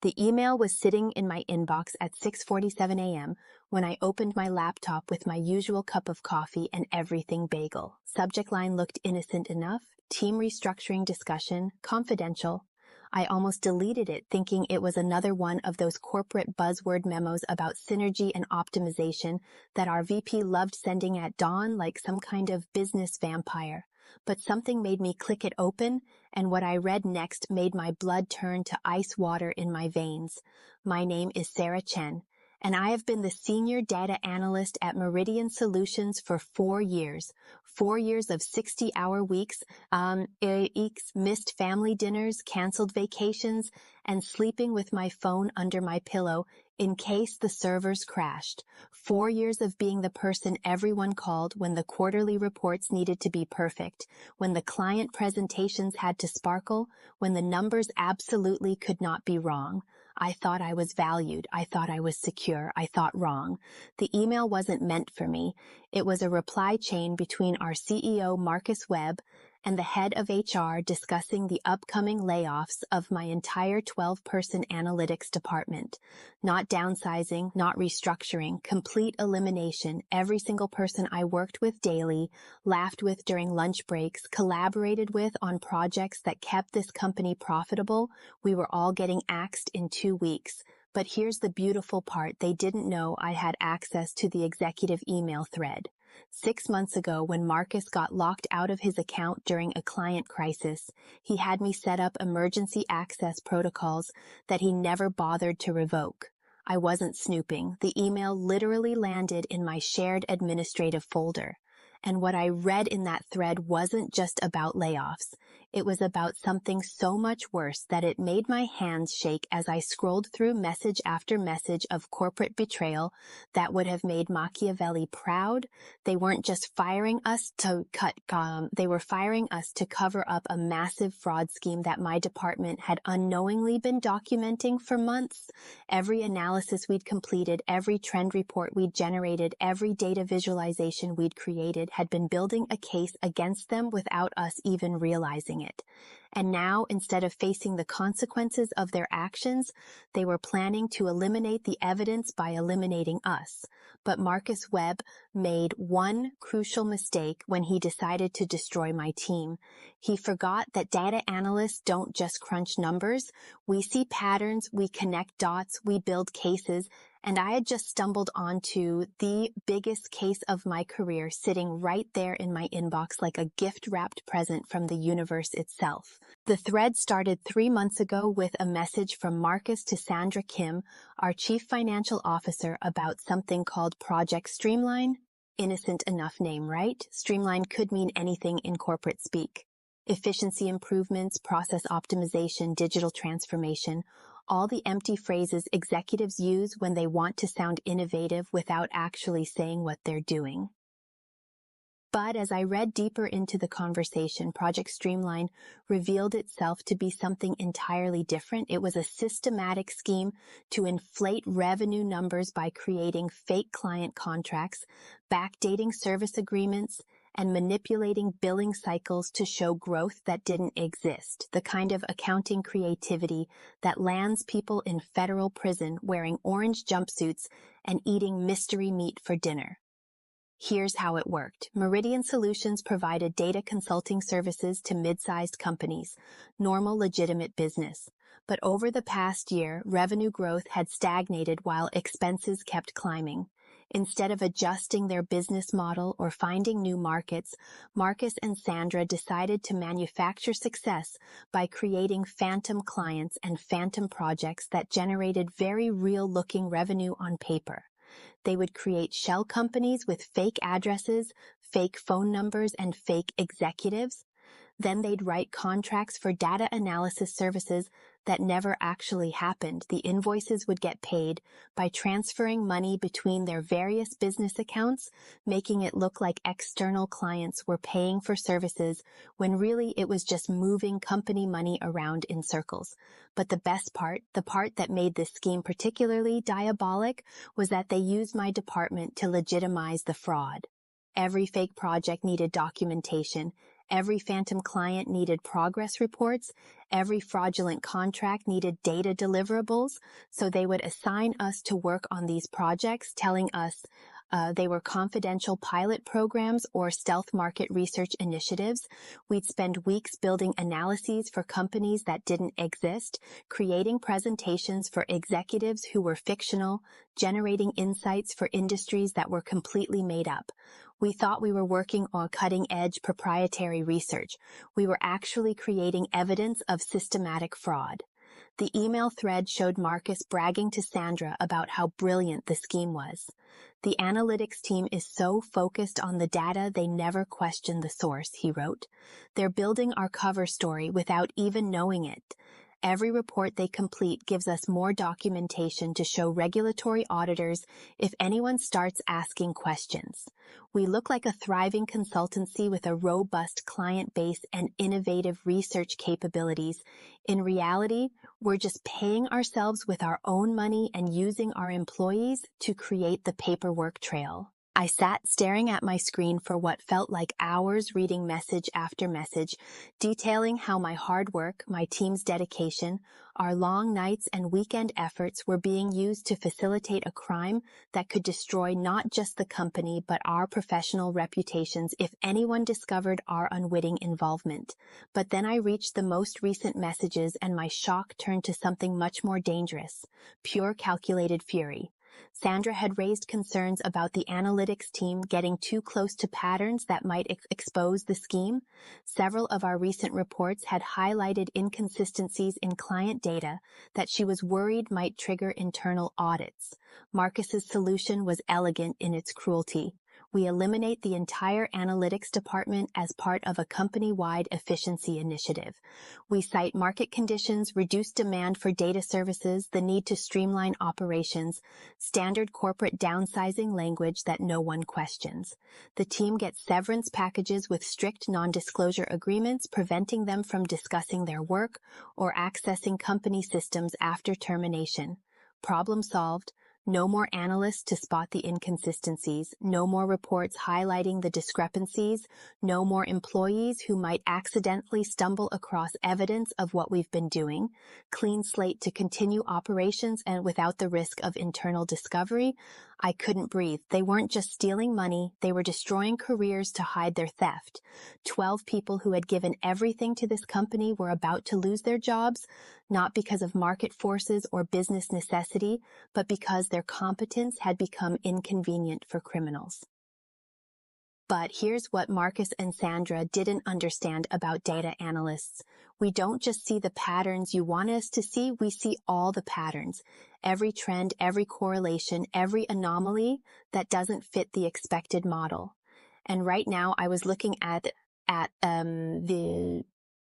The email was sitting in my inbox at 6:47 a.m. when I opened my laptop with my usual cup of coffee and everything bagel. Subject line looked innocent enough: team restructuring discussion, confidential. I almost deleted it, thinking it was another one of those corporate buzzword memos about synergy and optimization that our VP loved sending at dawn like some kind of business vampire. But something made me click it open, and what I read next made my blood turn to ice water in my veins. My name is Sarah Chen, and I have been the senior data analyst at Meridian Solutions for 4 years. 4 years of 60-hour weeks, missed family dinners, canceled vacations, and sleeping with my phone under my pillow in case the servers crashed. 4 years of being the person everyone called when the quarterly reports needed to be perfect, when the client presentations had to sparkle, when the numbers absolutely could not be wrong. I thought I was valued. I thought I was secure. I thought wrong. The email wasn't meant for me. It was a reply chain between our CEO, Marcus Webb, and the head of HR discussing the upcoming layoffs of my entire 12-person analytics department. Not downsizing, not restructuring, complete elimination. Every single person I worked with daily, laughed with during lunch breaks, collaborated with on projects that kept this company profitable, we were all getting axed in 2 weeks. But here's the beautiful part: they didn't know I had access to the executive email thread. 6 months ago, when Marcus got locked out of his account during a client crisis, he had me set up emergency access protocols that he never bothered to revoke. I wasn't snooping. The email literally landed in my shared administrative folder. And what I read in that thread wasn't just about layoffs. It was about something so much worse that it made my hands shake as I scrolled through message after message of corporate betrayal that would have made Machiavelli proud. They weren't just firing us to they were firing us to cover up a massive fraud scheme that my department had unknowingly been documenting for months. Every analysis we'd completed, every trend report we'd generated, every data visualization we'd created had been building a case against them without us even realizing it. And now, instead of facing the consequences of their actions, they were planning to eliminate the evidence by eliminating us. But Marcus Webb made one crucial mistake when he decided to destroy my team. He forgot that data analysts don't just crunch numbers. We see patterns, we connect dots, we build cases, and I had just stumbled onto the biggest case of my career sitting right there in my inbox like a gift-wrapped present from the universe itself. The thread started 3 months ago with a message from Marcus to Sandra Kim, our chief financial officer, about something called Project Streamline. Innocent enough name, right? Streamline could mean anything in corporate speak. Efficiency improvements, process optimization, digital transformation, all the empty phrases executives use when they want to sound innovative without actually saying what they're doing. But as I read deeper into the conversation, Project Streamline revealed itself to be something entirely different. It was a systematic scheme to inflate revenue numbers by creating fake client contracts, backdating service agreements, and manipulating billing cycles to show growth that didn't exist, the kind of accounting creativity that lands people in federal prison wearing orange jumpsuits and eating mystery meat for dinner. Here's how it worked. Meridian Solutions provided data consulting services to mid-sized companies, normal legitimate business. But over the past year, revenue growth had stagnated while expenses kept climbing. Instead of adjusting their business model or finding new markets, Marcus and Sandra decided to manufacture success by creating phantom clients and phantom projects that generated very real-looking revenue on paper. They would create shell companies with fake addresses, fake phone numbers, and fake executives. Then they'd write contracts for data analysis services that never actually happened. The invoices would get paid by transferring money between their various business accounts, making it look like external clients were paying for services when really it was just moving company money around in circles. But the best part, the part that made this scheme particularly diabolic, was that they used my department to legitimize the fraud. Every fake project needed documentation. Every phantom client needed progress reports, Every fraudulent contract needed data deliverables, so they would assign us to work on these projects, telling us they were confidential pilot programs or stealth market research initiatives. We'd spend weeks building analyses for companies that didn't exist, creating presentations for executives who were fictional, generating insights for industries that were completely made up. We thought we were working on cutting-edge proprietary research. We were actually creating evidence of systematic fraud. The email thread showed Marcus bragging to Sandra about how brilliant the scheme was. The analytics team is so focused on the data they never question the source, he wrote. They're building our cover story without even knowing it. Every report they complete gives us more documentation to show regulatory auditors if anyone starts asking questions. We look like a thriving consultancy with a robust client base and innovative research capabilities. In reality, we're just paying ourselves with our own money and using our employees to create the paperwork trail. I sat staring at my screen for what felt like hours, reading message after message, detailing how my hard work, my team's dedication, our long nights and weekend efforts were being used to facilitate a crime that could destroy not just the company but our professional reputations if anyone discovered our unwitting involvement. But then I reached the most recent messages and my shock turned to something much more dangerous, pure calculated fury. Sandra had raised concerns about the analytics team getting too close to patterns that might expose the scheme. Several of our recent reports had highlighted inconsistencies in client data that she was worried might trigger internal audits. Marcus's solution was elegant in its cruelty. We eliminate the entire analytics department as part of a company-wide efficiency initiative. We cite market conditions, reduced demand for data services, the need to streamline operations, standard corporate downsizing language that no one questions. The team gets severance packages with strict non-disclosure agreements preventing them from discussing their work or accessing company systems after termination. Problem solved. No more analysts to spot the inconsistencies, no more reports highlighting the discrepancies, no more employees who might accidentally stumble across evidence of what we've been doing, clean slate to continue operations and without the risk of internal discovery. I couldn't breathe. They weren't just stealing money, they were destroying careers to hide their theft. 12 people who had given everything to this company were about to lose their jobs, not because of market forces or business necessity, but because their competence had become inconvenient for criminals. But here's what Marcus and Sandra didn't understand about data analysts. We don't just see the patterns you want us to see, we see all the patterns. Every trend, every correlation, every anomaly that doesn't fit the expected model. And right now I was looking at the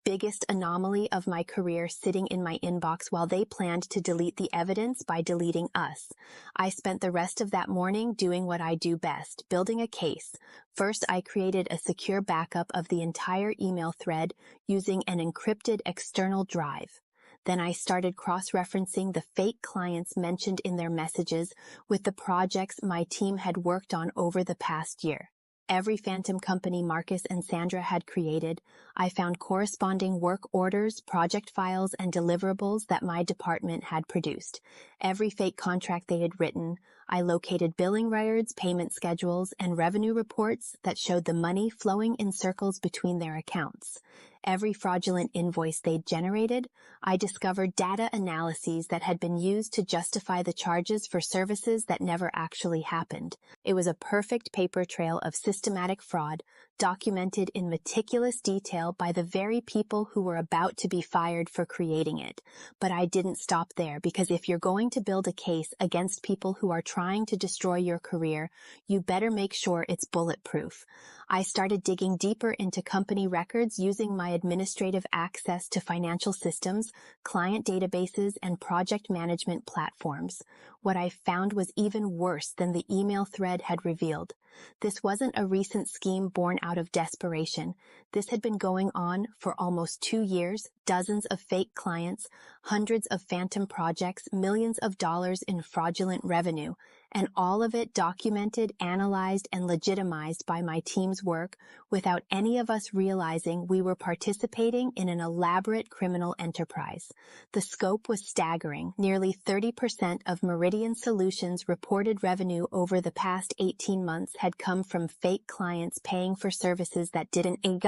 biggest anomaly of my career sitting in my inbox while they planned to delete the evidence by deleting us. I spent the rest of that morning doing what I do best, building a case. First, I created a secure backup of the entire email thread using an encrypted external drive. Then I started cross-referencing the fake clients mentioned in their messages with the projects my team had worked on over the past year. Every phantom company Marcus and Sandra had created, I found corresponding work orders, project files, and deliverables that my department had produced. Every fake contract they had written, I located billing records, payment schedules, and revenue reports that showed the money flowing in circles between their accounts. Every fraudulent invoice they'd generated, I discovered data analyses that had been used to justify the charges for services that never actually happened. It was a perfect paper trail of systematic fraud, documented in meticulous detail by the very people who were about to be fired for creating it. But I didn't stop there, because if you're going to build a case against people who are trying to destroy your career, you better make sure it's bulletproof. I started digging deeper into company records using my administrative access to financial systems, client databases, and project management platforms. What I found was even worse than the email thread had revealed. This wasn't a recent scheme born out of desperation. This had been going on for almost 2 years, dozens of fake clients, hundreds of phantom projects, millions of dollars in fraudulent revenue, and all of it documented, analyzed, and legitimized by my team's work without any of us realizing we were participating in an elaborate criminal enterprise. The scope was staggering. Nearly 30% of Meridian Solutions' reported revenue over the past 18 months had come from fake clients paying for services that didn't exist.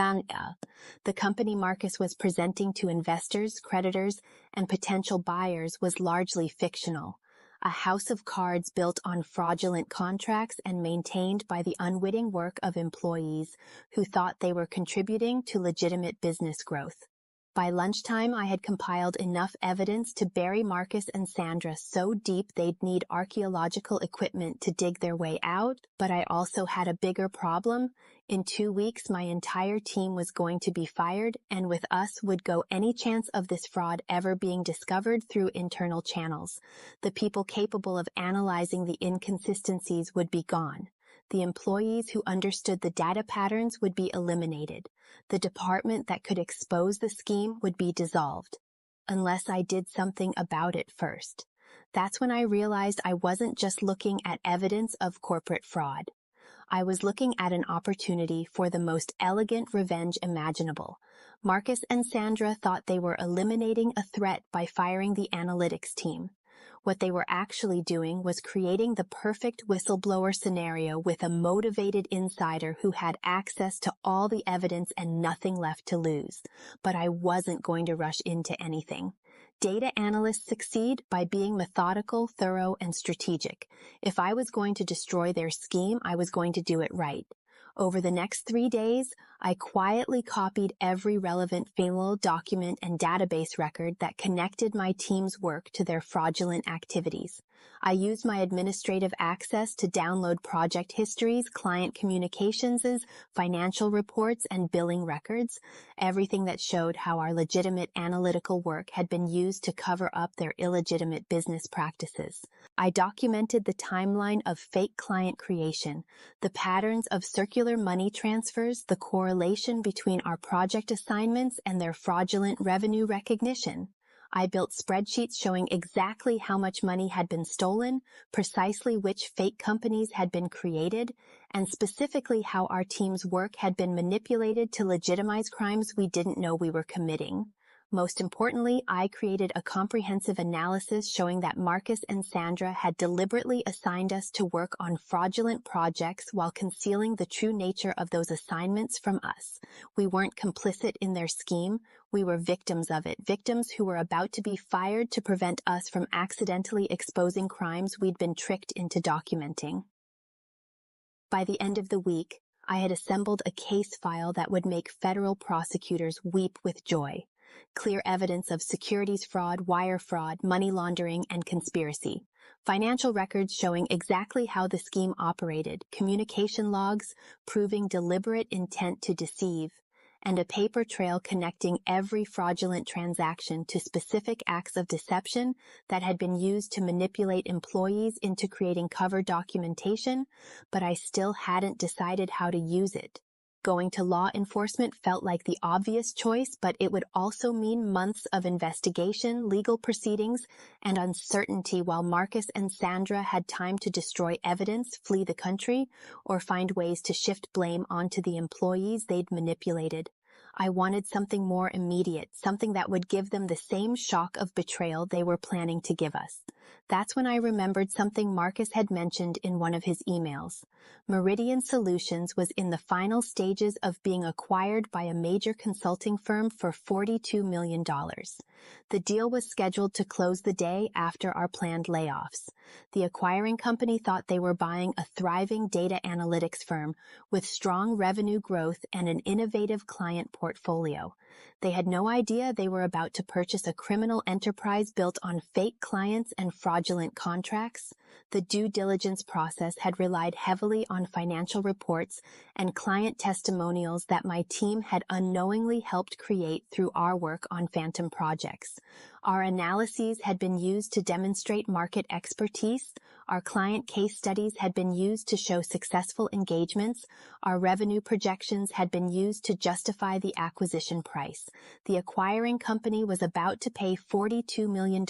The company Marcus was presenting to investors, creditors, and potential buyers was largely fictional. A house of cards built on fraudulent contracts and maintained by the unwitting work of employees who thought they were contributing to legitimate business growth. By lunchtime, I had compiled enough evidence to bury Marcus and Sandra so deep they'd need archaeological equipment to dig their way out, but I also had a bigger problem. In 2 weeks, my entire team was going to be fired, and with us would go any chance of this fraud ever being discovered through internal channels. The people capable of analyzing the inconsistencies would be gone. The employees who understood the data patterns would be eliminated. The department that could expose the scheme would be dissolved. Unless I did something about it first. That's when I realized I wasn't just looking at evidence of corporate fraud. I was looking at an opportunity for the most elegant revenge imaginable. Marcus and Sandra thought they were eliminating a threat by firing the analytics team. What they were actually doing was creating the perfect whistleblower scenario with a motivated insider who had access to all the evidence and nothing left to lose. But I wasn't going to rush into anything. Data analysts succeed by being methodical, thorough, and strategic. If I was going to destroy their scheme, I was going to do it right. Over the next 3 days, I quietly copied every relevant file, document, and database record that connected my team's work to their fraudulent activities. I used my administrative access to download project histories, client communications, financial reports, and billing records, everything that showed how our legitimate analytical work had been used to cover up their illegitimate business practices. I documented the timeline of fake client creation, the patterns of circular money transfers, the correlation between our project assignments and their fraudulent revenue recognition. I built spreadsheets showing exactly how much money had been stolen, precisely which fake companies had been created, and specifically how our team's work had been manipulated to legitimize crimes we didn't know we were committing. Most importantly, I created a comprehensive analysis showing that Marcus and Sandra had deliberately assigned us to work on fraudulent projects while concealing the true nature of those assignments from us. We weren't complicit in their scheme, we were victims of it, victims who were about to be fired to prevent us from accidentally exposing crimes we'd been tricked into documenting. By the end of the week, I had assembled a case file that would make federal prosecutors weep with joy. Clear evidence of securities fraud, wire fraud, money laundering, and conspiracy. Financial records showing exactly how the scheme operated, communication logs proving deliberate intent to deceive, and a paper trail connecting every fraudulent transaction to specific acts of deception that had been used to manipulate employees into creating cover documentation, but I still hadn't decided how to use it. Going to law enforcement felt like the obvious choice, but it would also mean months of investigation, legal proceedings, and uncertainty while Marcus and Sandra had time to destroy evidence, flee the country, or find ways to shift blame onto the employees they'd manipulated. I wanted something more immediate, something that would give them the same shock of betrayal they were planning to give us. That's when I remembered something Marcus had mentioned in one of his emails. Meridian Solutions was in the final stages of being acquired by a major consulting firm for $42 million. The deal was scheduled to close the day after our planned layoffs. The acquiring company thought they were buying a thriving data analytics firm with strong revenue growth and an innovative client portfolio. They had no idea they were about to purchase a criminal enterprise built on fake clients and fraudulent contracts. The due diligence process had relied heavily on financial reports and client testimonials that my team had unknowingly helped create through our work on phantom projects. Our analyses had been used to demonstrate market expertise, our client case studies had been used to show successful engagements, our revenue projections had been used to justify the acquisition price. The acquiring company was about to pay $42 million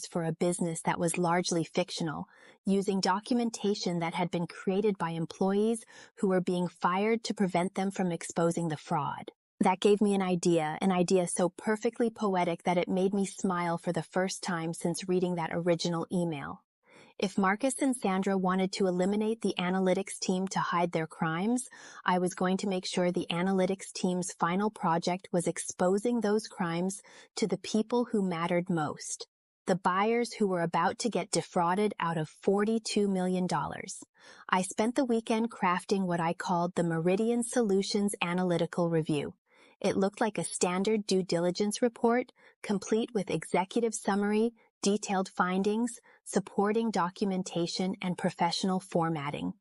for a business that was largely fictional, using documentation that had been created by employees who were being fired to prevent them from exposing the fraud. That gave me an idea so perfectly poetic that it made me smile for the first time since reading that original email. If Marcus and Sandra wanted to eliminate the analytics team to hide their crimes, I was going to make sure the analytics team's final project was exposing those crimes to the people who mattered most, the buyers who were about to get defrauded out of $42 million. I spent the weekend crafting what I called the Meridian Solutions Analytical Review. It looked like a standard due diligence report, complete with executive summary, detailed findings, supporting documentation, and professional formatting.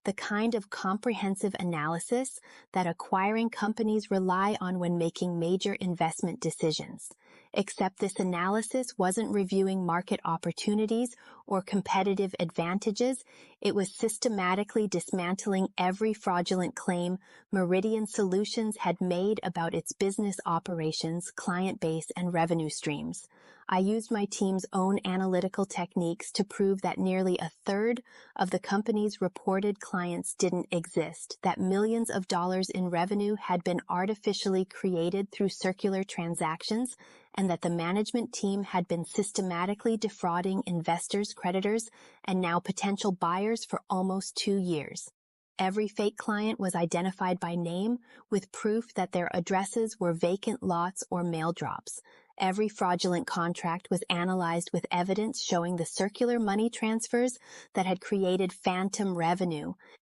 The kind of comprehensive analysis that acquiring companies rely on when making major investment decisions. Except this analysis wasn't reviewing market opportunities or competitive advantages, it was systematically dismantling every fraudulent claim Meridian Solutions had made about its business operations, client base, and revenue streams. I used my team's own analytical techniques to prove that nearly a third of the company's reported clients didn't exist, that millions of dollars in revenue had been artificially created through circular transactions, and that the management team had been systematically defrauding investors, creditors, and now potential buyers for almost 2 years. Every fake client was identified by name, with proof that their addresses were vacant lots or mail drops. Every fraudulent contract was analyzed with evidence showing the circular money transfers that had created phantom revenue.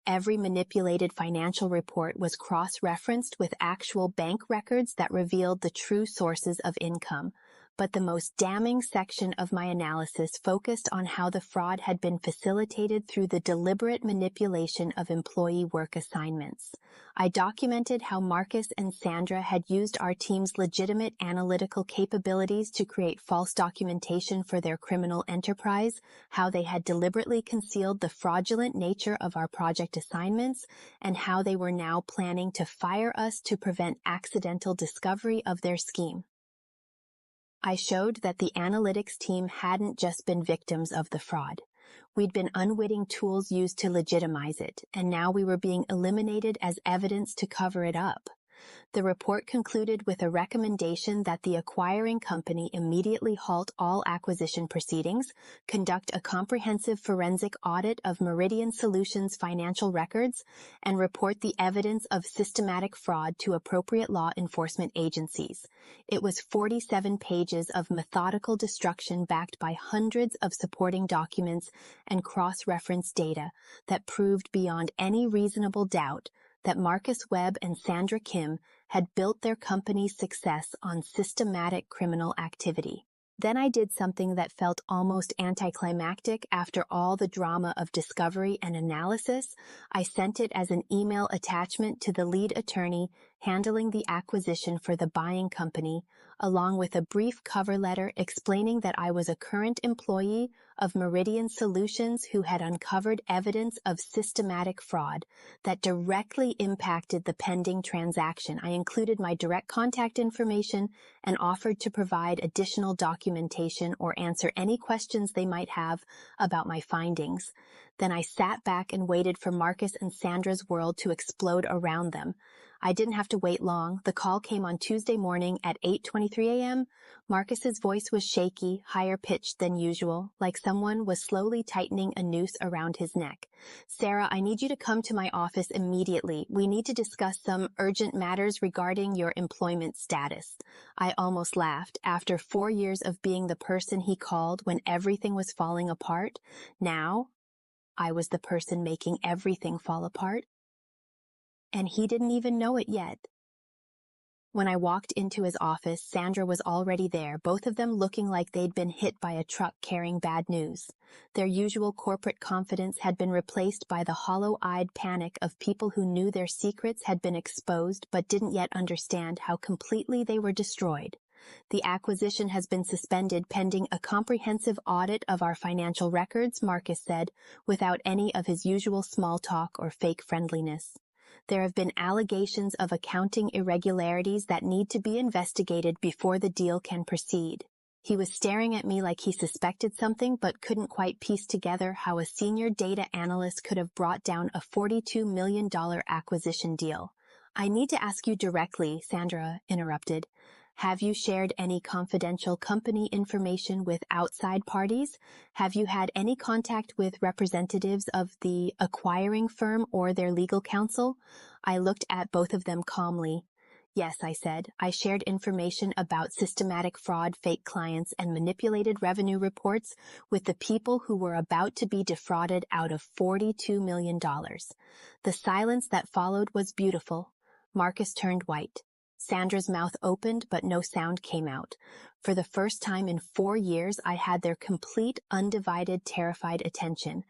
Every manipulated financial report was cross-referenced with actual bank records that revealed the true sources of income. But the most damning section of my analysis focused on how the fraud had been facilitated through the deliberate manipulation of employee work assignments. I documented how Marcus and Sandra had used our team's legitimate analytical capabilities to create false documentation for their criminal enterprise, how they had deliberately concealed the fraudulent nature of our project assignments, and how they were now planning to fire us to prevent accidental discovery of their scheme. I showed that the analytics team hadn't just been victims of the fraud. We'd been unwitting tools used to legitimize it, and now we were being eliminated as evidence to cover it up. The report concluded with a recommendation that the acquiring company immediately halt all acquisition proceedings, conduct a comprehensive forensic audit of Meridian Solutions' financial records, and report the evidence of systematic fraud to appropriate law enforcement agencies. It was 47 pages of methodical destruction backed by hundreds of supporting documents and cross-reference data that proved beyond any reasonable doubt that Marcus Webb and Sandra Kim had built their company's success on systematic criminal activity. Then I did something that felt almost anticlimactic after all the drama of discovery and analysis. I sent it as an email attachment to the lead attorney handling the acquisition for the buying company, along with a brief cover letter explaining that I was a current employee of Meridian Solutions who had uncovered evidence of systematic fraud that directly impacted the pending transaction. I included my direct contact information and offered to provide additional documentation or answer any questions they might have about my findings. Then I sat back and waited for Marcus and Sandra's world to explode around them. I didn't have to wait long. The call came on Tuesday morning at 8:23 a.m. Marcus's voice was shaky, higher pitched than usual, like someone was slowly tightening a noose around his neck. "Sarah, I need you to come to my office immediately. We need to discuss some urgent matters regarding your employment status." I almost laughed. After 4 years of being the person he called when everything was falling apart, now I was the person making everything fall apart. And he didn't even know it yet. When I walked into his office, Sandra was already there, both of them looking like they'd been hit by a truck carrying bad news. Their usual corporate confidence had been replaced by the hollow-eyed panic of people who knew their secrets had been exposed but didn't yet understand how completely they were destroyed. The acquisition has been suspended pending a comprehensive audit of our financial records, Marcus said, without any of his usual small talk or fake friendliness. There have been allegations of accounting irregularities that need to be investigated before the deal can proceed. He was staring at me like he suspected something but couldn't quite piece together how a senior data analyst could have brought down a $42 million acquisition deal. I need to ask you directly, Sandra interrupted. Have you shared any confidential company information with outside parties? Have you had any contact with representatives of the acquiring firm or their legal counsel? I looked at both of them calmly. Yes, I said. I shared information about systematic fraud, fake clients, and manipulated revenue reports with the people who were about to be defrauded out of $42 million. The silence that followed was beautiful. Marcus turned white. Sandra's mouth opened, but no sound came out. For the first time in 4 years, I had their complete, undivided, terrified attention.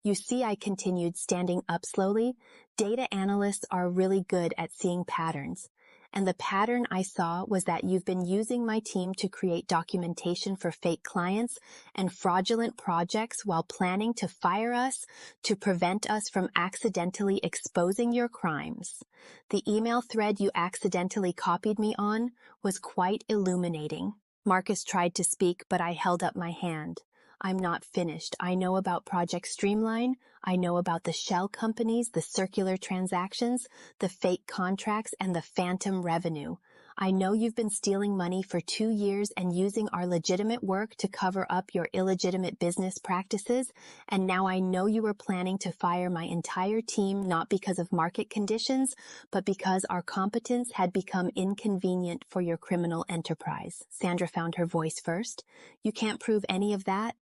You see, I continued, standing up slowly. Data analysts are really good at seeing patterns. And the pattern I saw was that you've been using my team to create documentation for fake clients and fraudulent projects while planning to fire us to prevent us from accidentally exposing your crimes. The email thread you accidentally copied me on was quite illuminating. Marcus tried to speak, but I held up my hand. I'm not finished. I know about Project Streamline. I know about the shell companies, the circular transactions, the fake contracts, and the phantom revenue. I know you've been stealing money for 2 years and using our legitimate work to cover up your illegitimate business practices, and now I know you were planning to fire my entire team not because of market conditions, but because our competence had become inconvenient for your criminal enterprise. Sandra found her voice first. You can't prove any of that?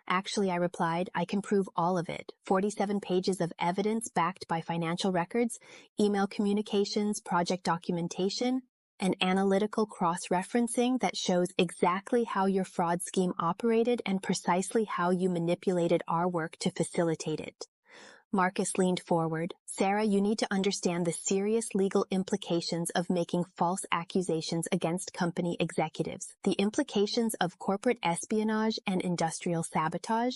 Actually, I replied, I can prove all of it. 47 pages of evidence backed by financial records, email communications, project documentation, and analytical cross-referencing that shows exactly how your fraud scheme operated and precisely how you manipulated our work to facilitate it. Marcus leaned forward. Sarah, you need to understand the serious legal implications of making false accusations against company executives. The implications of corporate espionage and industrial sabotage.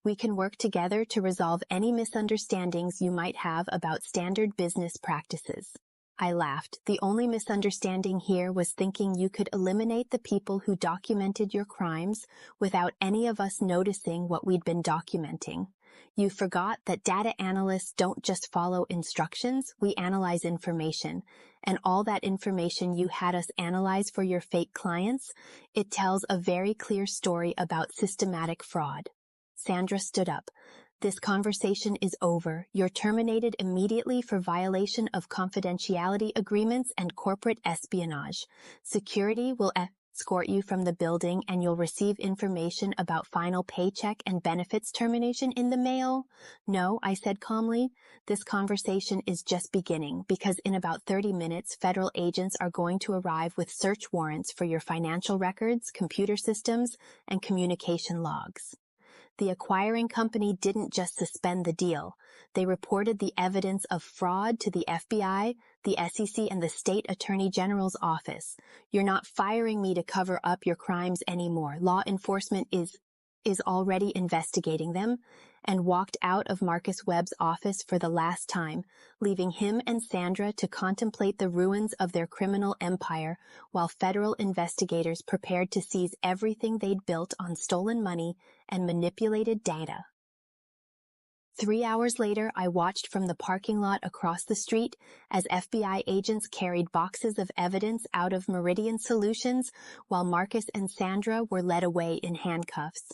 We can work together to resolve any misunderstandings you might have about standard business practices. I laughed. The only misunderstanding here was thinking you could eliminate the people who documented your crimes without any of us noticing what we'd been documenting. You forgot that data analysts don't just follow instructions, we analyze information. And all that information you had us analyze for your fake clients, it tells a very clear story about systematic fraud. Sandra stood up. This conversation is over. You're terminated immediately for violation of confidentiality agreements and corporate espionage. Security will escort you from the building and you'll receive information about final paycheck and benefits termination in the mail. No, I said calmly, this conversation is just beginning because in about 30 minutes, federal agents are going to arrive with search warrants for your financial records, computer systems, and communication logs. The acquiring company didn't just suspend the deal. They reported the evidence of fraud to the FBI, the SEC, and the State Attorney General's office. You're not firing me to cover up your crimes anymore. Law enforcement is already investigating them, and walked out of Marcus Webb's office for the last time, leaving him and Sandra to contemplate the ruins of their criminal empire while federal investigators prepared to seize everything they'd built on stolen money and manipulated data. 3 hours later, I watched from the parking lot across the street as FBI agents carried boxes of evidence out of Meridian Solutions while Marcus and Sandra were led away in handcuffs.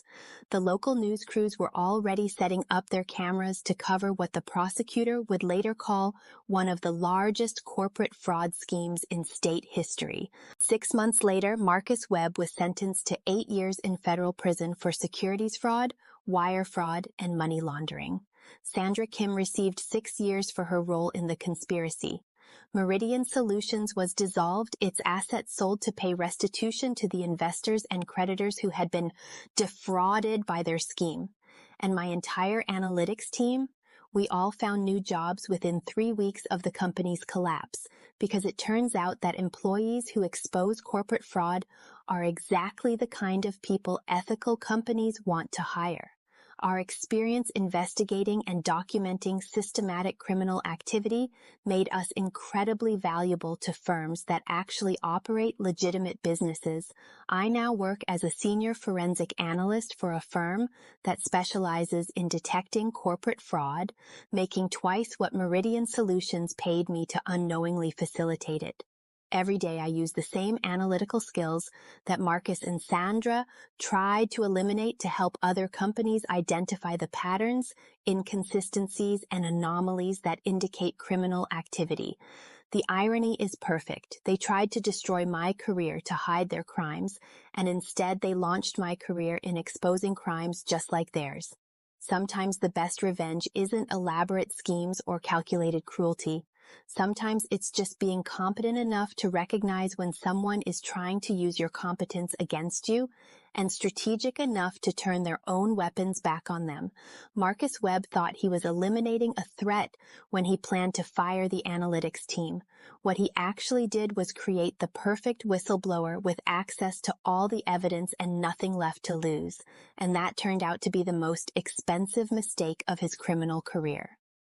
The local news crews were already setting up their cameras to cover what the prosecutor would later call one of the largest corporate fraud schemes in state history. 6 months later, Marcus Webb was sentenced to 8 years in federal prison for securities fraud, wire fraud, and money laundering. Sandra Kim received 6 years for her role in the conspiracy. Meridian Solutions was dissolved, its assets sold to pay restitution to the investors and creditors who had been defrauded by their scheme. And my entire analytics team, we all found new jobs within 3 weeks of the company's collapse, because it turns out that employees who expose corporate fraud are exactly the kind of people ethical companies want to hire. Our experience investigating and documenting systematic criminal activity made us incredibly valuable to firms that actually operate legitimate businesses. I now work as a senior forensic analyst for a firm that specializes in detecting corporate fraud, making twice what Meridian Solutions paid me to unknowingly facilitate it. Every day I use the same analytical skills that Marcus and Sandra tried to eliminate to help other companies identify the patterns, inconsistencies, and anomalies that indicate criminal activity. The irony is perfect. They tried to destroy my career to hide their crimes, and instead they launched my career in exposing crimes just like theirs. Sometimes the best revenge isn't elaborate schemes or calculated cruelty. Sometimes it's just being competent enough to recognize when someone is trying to use your competence against you, and strategic enough to turn their own weapons back on them. Marcus Webb thought he was eliminating a threat when he planned to fire the analytics team. What he actually did was create the perfect whistleblower with access to all the evidence and nothing left to lose, and that turned out to be the most expensive mistake of his criminal career.